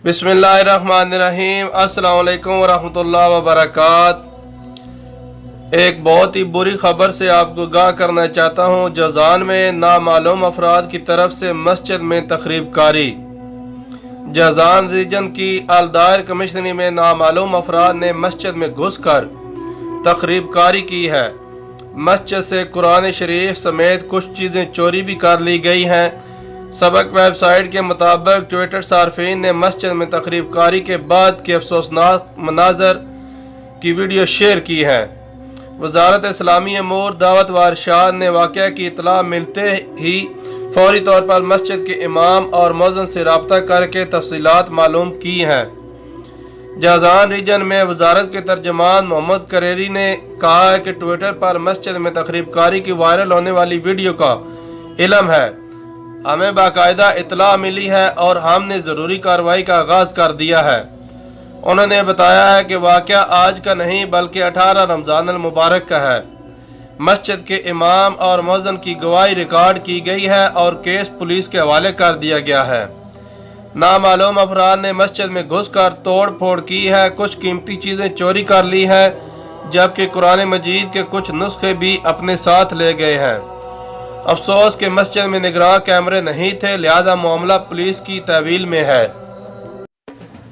बिस्मिल्लाहिर्रहमानिर्रहीम। अस्सलाम वालेकुम वरहमतुल्लाहि वबरकात। एक बहुत ही बुरी खबर से आपको आगाह करना चाहता हूँ। जज़ान में नामालूम अफराद की तरफ से मस्जिद में तखरीब कारी। जज़ान रीजन की अलदायर कमिश्नरी में नामालूम अफराद ने मस्जिद में घुस कर तखरीब कारी की है। मस्जिद से कुरान शरीफ समेत कुछ चीज़ें चोरी भी कर ली गई हैं। सबक वेबसाइट के मुताबिक ट्विटर सार्फिन ने मस्जिद में तकरीब कारी के बाद के अफसोसनाक मनाजर की वीडियो शेयर की है। वजारत इस्लामी अमूर दावत व इरशाद ने वाक़या की इतला मिलते ही फौरी तौर पर मस्जिद के इमाम और मुअज्जिन से रब्ता करके तफसीलात मालूम की हैं। जज़ान रीजन में वजारत के तर्जमान मोहम्मद करेरी ने कहा है कि ट्विटर पर मस्जिद में तकरीब कारी की वायरल होने वाली वीडियो का इल्म है। हमें बाकायदा इतला मिली है और हमने ज़रूरी कार्रवाई का आगाज़ कर दिया है। उन्होंने बताया है कि वाक़या आज का नहीं बल्कि 18 रमज़ान अल मुबारक का है। मस्जिद के इमाम और मुअज्जिन की गवाही रिकॉर्ड की गई है और केस पुलिस के हवाले कर दिया गया है। नामालूम अफराद ने मस्जिद में घुस कर तोड़ फोड़ की है, कुछ कीमती चीज़ें चोरी कर ली हैं, जबकि कुरान मजीद के कुछ नुस्खे भी अपने साथ ले गए हैं। अफसोस के मस्जिद में निगरान कैमरे नहीं थे, लिहाजा मामला पुलिस की तहवील में है।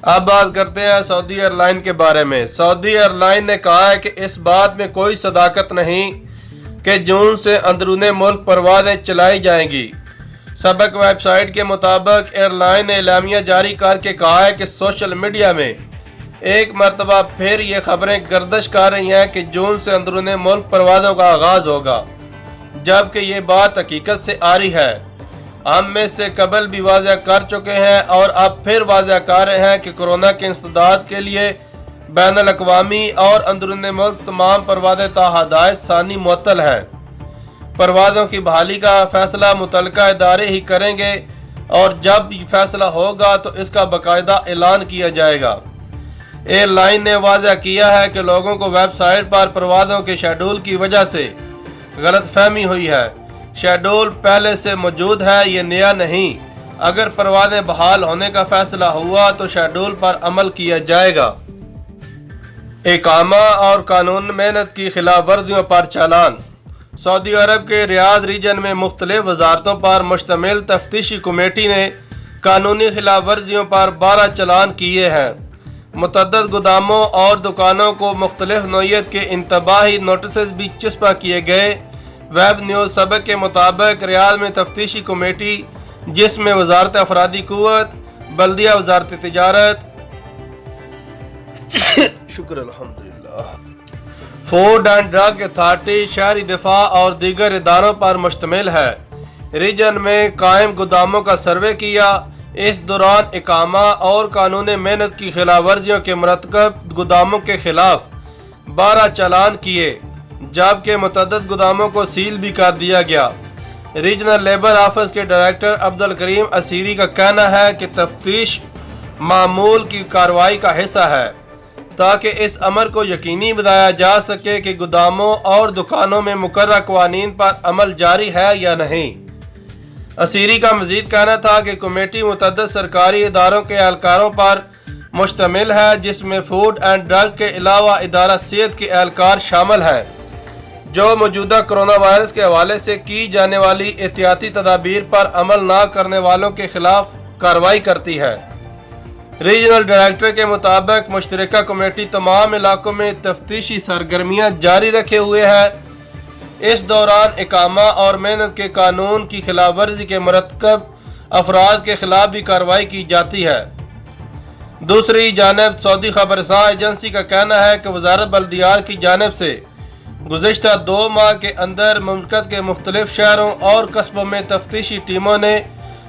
अब बात करते हैं सऊदी एयरलाइन के बारे में। सऊदी एयरलाइन ने कहा है कि इस बात में कोई सदाकत नहीं कि जून से अंदरूनी मुल्क परवाजें चलाई जाएंगी। सबक वेबसाइट के मुताबिक एयरलाइन ने एलामिया जारी करके कहा है कि सोशल मीडिया में एक मरतबा फिर ये खबरें गर्दिश कर रही हैं कि जून से अंदरूनी मुल्क परवाज़ों का आगाज़ होगा, जबकि ये बात हकीकत से आ रही है। हम में से कबल भी वाज़ा कर चुके हैं और अब फिर वाज़ा कर रहे हैं कि कोरोना के इंसदाद के लिए बैनुल अक़वामी और अंदरूनी मुल्क तमाम परवाज़ें ताहदायत सानी मुअत्तल हैं। परवाज़ों की बहाली का फैसला मुतल्लिका इदारे ही करेंगे और जब फैसला होगा तो इसका बाकायदा ऐलान किया जाएगा। एयरलाइन ने वाज़ा किया है कि लोगों को वेबसाइट पर परवाज़ों के शेड्यूल की वजह से गलतफहमी हुई है। शेड्यूल पहले से मौजूद है, ये नया नहीं। अगर परवाज़ें बहाल होने का फैसला हुआ तो शेड्यूल पर अमल किया जाएगा। इकामा और कानून मेहनत की खिलाफ वर्जियों पर चालान। सऊदी अरब के रियाद रीजन में मुख्तलिफ वजारतों पर मुश्तमिल तफ्तीशी कमेटी ने कानूनी खिलाफ वर्जियों पर 12 चालान किए हैं। मुतअद्दिद गोदामों और दुकानों को मुख्तलिफ नौइयत के इंतबाही नोटिस भी चस्पा किए गए। वेब न्यूज़ सबक के मुताबिक रियाद में तफ्तीशी कमेटी, जिसमें वजारत अफरादी कुव्वत, बल्दिया वजारत तिजारत, शुक्र अल्हम्दुलिल्लाह, फूड एंड ड्रग अथॉरिटी, शहरी दिफा और दीगर इदारों पर मुश्तमिल है, रीजन में कायम गोदामों का सर्वे किया। इस दौरान इकामा और कानून मेहनत की खिलाफ वर्जियों के मुरतकब गोदामों के खिलाफ 12 चालान किए, जबकि मुतअद्दिद गोदामों को सील भी कर दिया गया। रीजनल लेबर ऑफिस के डायरेक्टर अब्दुल करीम असीरी का कहना है कि तफ्तीश मामूल की कार्रवाई का हिस्सा है, ताकि इस अमर को यकीनी बनाया जा सके कि गोदामों और दुकानों में मुकर्रर कवानीन पर अमल जारी है या नहीं। असीरी का मजीद कहना था कि कमेटी मुतअद्दिद सरकारी इदारों के एहलकारों पर मुश्तमिल है, जिसमें फूड एंड ड्रग के अलावा इदारा सेहत के एहलकार शामिल हैं, जो मौजूदा कोरोना वायरस के हवाले से की जाने वाली एहतियाती तदाबीर पर अमल न करने वालों के खिलाफ कार्रवाई करती है। रीजनल डायरेक्टर के मुताबिक मुश्तरका कमेटी तमाम इलाकों में तफ्तीशी सरगर्मियाँ जारी रखे हुए है। इस दौरान इकामा और मेहनत के कानून की खिलाफ वर्जी के मुरतकब अफराद के खिलाफ भी कार्रवाई की जाती है। दूसरी जानब सऊदी खबरसां एजेंसी का कहना है कि वजारत बल्दियात की जानब से गुज़िश्ता 2 माह के अंदर मुमलकत के मुख्तलिफ शहरों और कस्बों में तफ्तीशी टीमों ने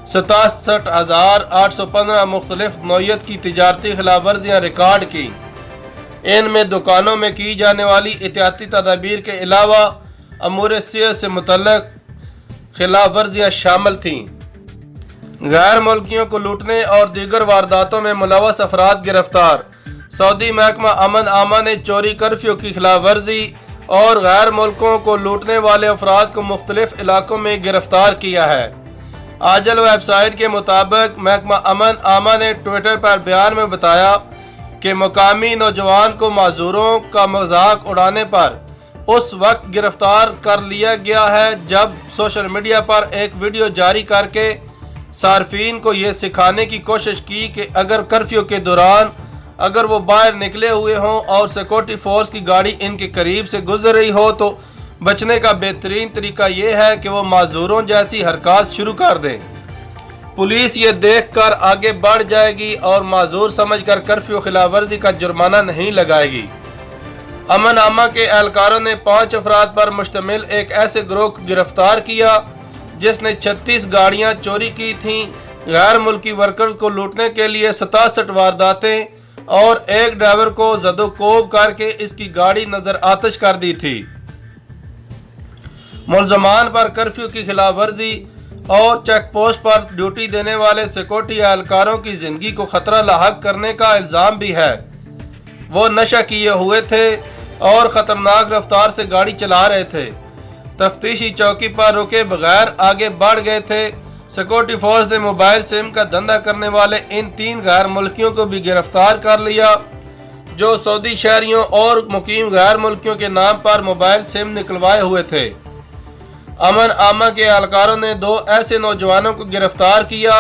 67,815 मुख्तलिफ नौइयत की तिजारती खिलाफ वर्जियाँ रिकॉर्ड की। इनमें दुकानों में की जाने वाली एहतियाती तदाबीर के अलावा अमूर सेहत से मुतल्लिक खिलाफ वर्जियाँ शामिल थीं। गैर मुल्कियों को लूटने और दीगर वारदातों में मुलव्वस अफराद गिरफ्तार। सऊदी महकमा अमन आमा ने चोरी कर्फ्यू की खिलाफ वर्जी और गैर मुल्कों को लूटने वाले अफराद को मुख्तलिफ इलाकों में गिरफ्तार किया है। आजल वेब साइट के मुताबिक महकमा अमन आमा ने ट्विटर पर बयान में बताया कि मुकामी नौजवान को माजूरों का मजाक उड़ाने पर उस वक्त गिरफ्तार कर लिया गया है जब सोशल मीडिया पर एक वीडियो जारी करके सार्फिन को ये सिखाने की कोशिश की कि अगर कर्फ्यू के दौरान अगर वो बाहर निकले हुए हों और सिक्योरिटी फोर्स की गाड़ी इनके करीब से गुजर रही हो तो बचने का बेहतरीन तरीका ये है कि वो माजूरों जैसी हरकत शुरू कर दें। पुलिस ये देखकर आगे बढ़ जाएगी और माजूर समझकर कर्फ्यू खिलाफ वर्जी का जुर्माना नहीं लगाएगी। अमन आमा के एहलकारों ने 5 अफराद पर मुश्तमिल एक ऐसे गिरोह को गिरफ्तार किया जिसने 36 गाड़ियां चोरी की थीं, गैर मुल्की वर्कर्स को लूटने के लिए 67 वारदातें और एक ड्राइवर को जदोकोब करके इसकी गाड़ी नजर आतिश कर दी थी। मुल्जमान पर कर्फ्यू की खिलाफ वर्जी और चेक पोस्ट पर ड्यूटी देने वाले सिक्योरिटी एहलकारों की जिंदगी को खतरा लाहक करने का इल्जाम भी है। वो नशा किए हुए थे और खतरनाक रफ्तार से गाड़ी चला रहे थे। तफ्तीशी चौकी पर रुके बगैर आगे बढ़ गए थे। सिक्योरिटी फोर्स ने मोबाइल सिम का धंधा करने वाले इन 3 गैर मुल्कियों को भी गिरफ्तार कर लिया जो सऊदी शहरियों और मुकीम गैर मुल्कियों के नाम पर मोबाइल सिम निकलवाए हुए थे। अमन आमा के एहलकारों ने 2 ऐसे नौजवानों को गिरफ्तार किया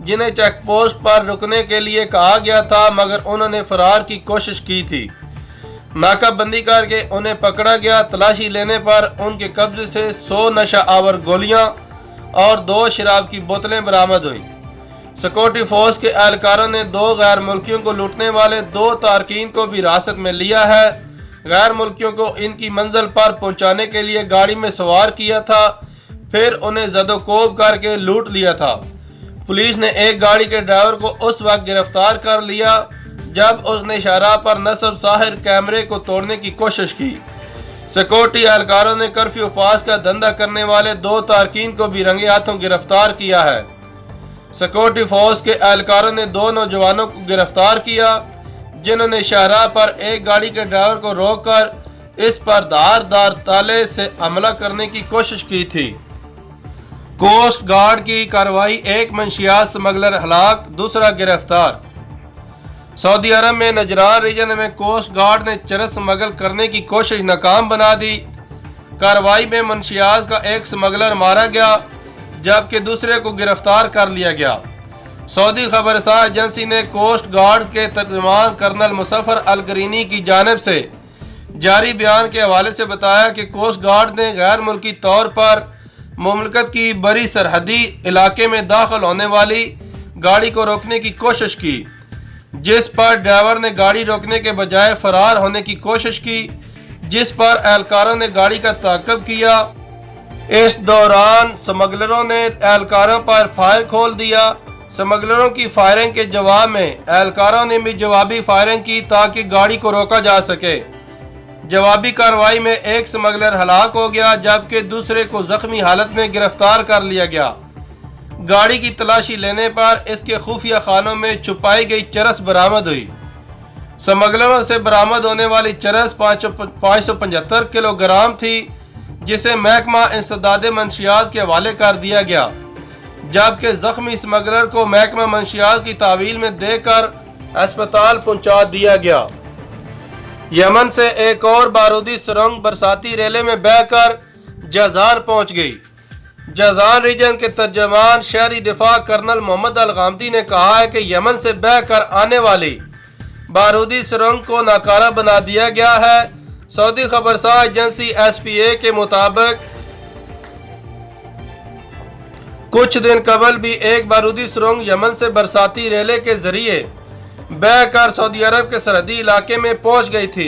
जिन्हें चेक पोस्ट पर रुकने के लिए कहा गया था मगर उन्होंने फरार की कोशिश की थी। नाकाबंदी करके उन्हें पकड़ा गया। तलाशी लेने पर उनके कब्जे से 100 नशा आवर गोलियां और 2 शराब की बोतलें बरामद हुई। सिक्योरिटी फोर्स के एहलकारों ने 2 गैर मुल्कियों को लूटने वाले 2 तारकीन को भी हिरासत में लिया है। गैर मुल्कियों को इनकी मंजिल पर पहुंचाने के लिए गाड़ी में सवार किया था, फिर उन्हें जदोकोब करके लूट लिया था। पुलिस ने एक गाड़ी के ड्राइवर को उस वक्त गिरफ्तार कर लिया जब उसने शाहराह पर नस्ब साहिर कैमरे को तोड़ने की कोशिश की। सिक्योरिटी एहलकारों ने कर्फ्यू पास का धंधा करने वाले 2 तारकीन को भी रंगे हाथों गिरफ्तार किया है। सिक्योरिटी फोर्स के एहलकारों ने 2 नौजवानों को गिरफ्तार किया जिन्होंने शाहराह पर एक गाड़ी के ड्राइवर को रोककर इस पर धारदार ताले से हमला करने की कोशिश की थी। कोस्ट गार्ड की कार्रवाई, एक मंशियात स्मगलर हलाक, दूसरा गिरफ्तार। सऊदी अरब में नजरान रीजन में कोस्ट गार्ड ने चरस स्मगल करने की कोशिश नाकाम बना दी। कार्रवाई में मंशियात का एक स्मगलर मारा गया जबकि दूसरे को गिरफ्तार कर लिया गया। सऊदी खबरसां एजेंसी ने कोस्ट गार्ड के तर्जुमान कर्नल मुसफ़र अल गरीनी की जानिब से जारी बयान के हवाले से बताया कि कोस्ट गार्ड ने गैर मुल्की तौर पर मुमलकत की बड़ी सरहदी इलाके में दाखिल होने वाली गाड़ी को रोकने की कोशिश की, जिस पर ड्राइवर ने गाड़ी रोकने के बजाय फरार होने की कोशिश की, जिस पर एहलकारों ने गाड़ी का ताक़ब किया। इस दौरान स्मगलरों ने एहलकारों पर फायर खोल दिया। स्मगलरों की फायरिंग के जवाब में एहलकारों ने भी जवाबी फायरिंग की ताकि गाड़ी को रोका जा सके। जवाबी कार्रवाई में एक स्मगलर हलाक हो गया जबकि दूसरे को जख्मी हालत में गिरफ्तार कर लिया गया। गाड़ी की तलाशी लेने पर इसके खुफिया खानों में छुपाई गई चरस बरामद हुई। स्मगलरों से बरामद होने वाली चरस 575 किलोग्राम थी जिसे महकमा इंसदाद मंशियात के हवाले कर दिया गया, जबकि जख्मी स्मगलर को महकमा मंशियात की तावील में देकर अस्पताल पहुंचा दिया गया। यमन से एक और बारूदी सुरंग बरसाती रेले में बहकर जजान पहुंच गई। जजान रीजन के तर्जमान शहरी दिफा कर्नल मोहम्मद अल गामदी ने कहा है कि यमन से बहकर आने वाली बारूदी सुरंग को नाकारा बना दिया गया है। सऊदी खबरसां एजेंसी SPA के मुताबिक कुछ दिन कबल भी एक बारूदी सुरंग यमन से बरसाती रेले के जरिए बहकर सऊदी अरब के सरहदी इलाके में पहुंच गई थी,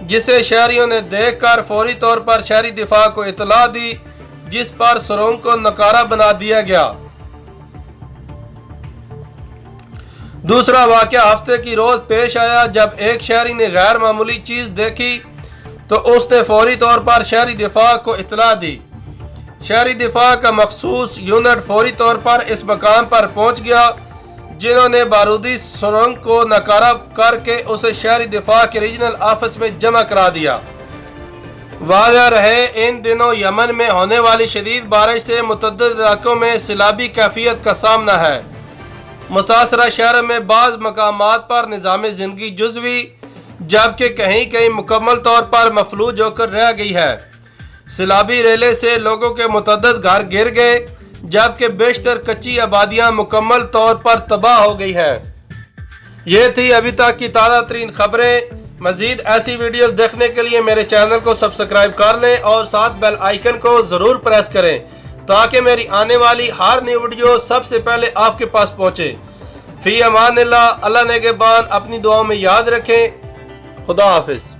जिसे शहरियों ने देखकर फौरी तौर पर शहरी दिफा को इतला दी, जिस पर सुरंग को नकारा बना दिया गया। दूसरा वाकया हफ्ते की रोज पेश आया जब एक शहरी ने गैर मामूली चीज देखी तो उसने फौरी तौर पर शहरी दिफा को इतला दी। शहरी दिफा का मखसूस यूनिट फौरी तौर पर इस मकाम पर पहुंच गया, जिन्होंने बारूदी सुरंग को नकारा करके उसे शहरी दिफा के रीजनल ऑफिस में जमा करा दिया। वाज़ह रहे इन दिनों यमन में होने वाली शदीद बारिश से मुतअद्दिद इलाकों में सैलाबी कैफियत का सामना है। मुतासरा शहर में बाज़ मकामात पर निज़ाम ज़िंदगी जुज़वी जबकि कहीं कहीं मुकम्मल तौर पर मफलूज होकर रह गई है। सैलाबी रेले से लोगों के मुतअद्दिद घर गिर गए जबकि बेशतर कच्ची आबादियाँ मुकम्मल तौर पर तबाह हो गई हैं। ये थी अभी तक की ताज़ा तरीन खबरें। मज़ीद ऐसी वीडियोस देखने के लिए मेरे चैनल को सब्सक्राइब कर लें और साथ बेल आइकन को ज़रूर प्रेस करें ताकि मेरी आने वाली हर नई वीडियो सबसे पहले आपके पास पहुँचे। फ़ी अमानिल्लाह, अल्लाह नेगेबान, अपनी दुआओं में याद रखें। खुदा हाफिज़।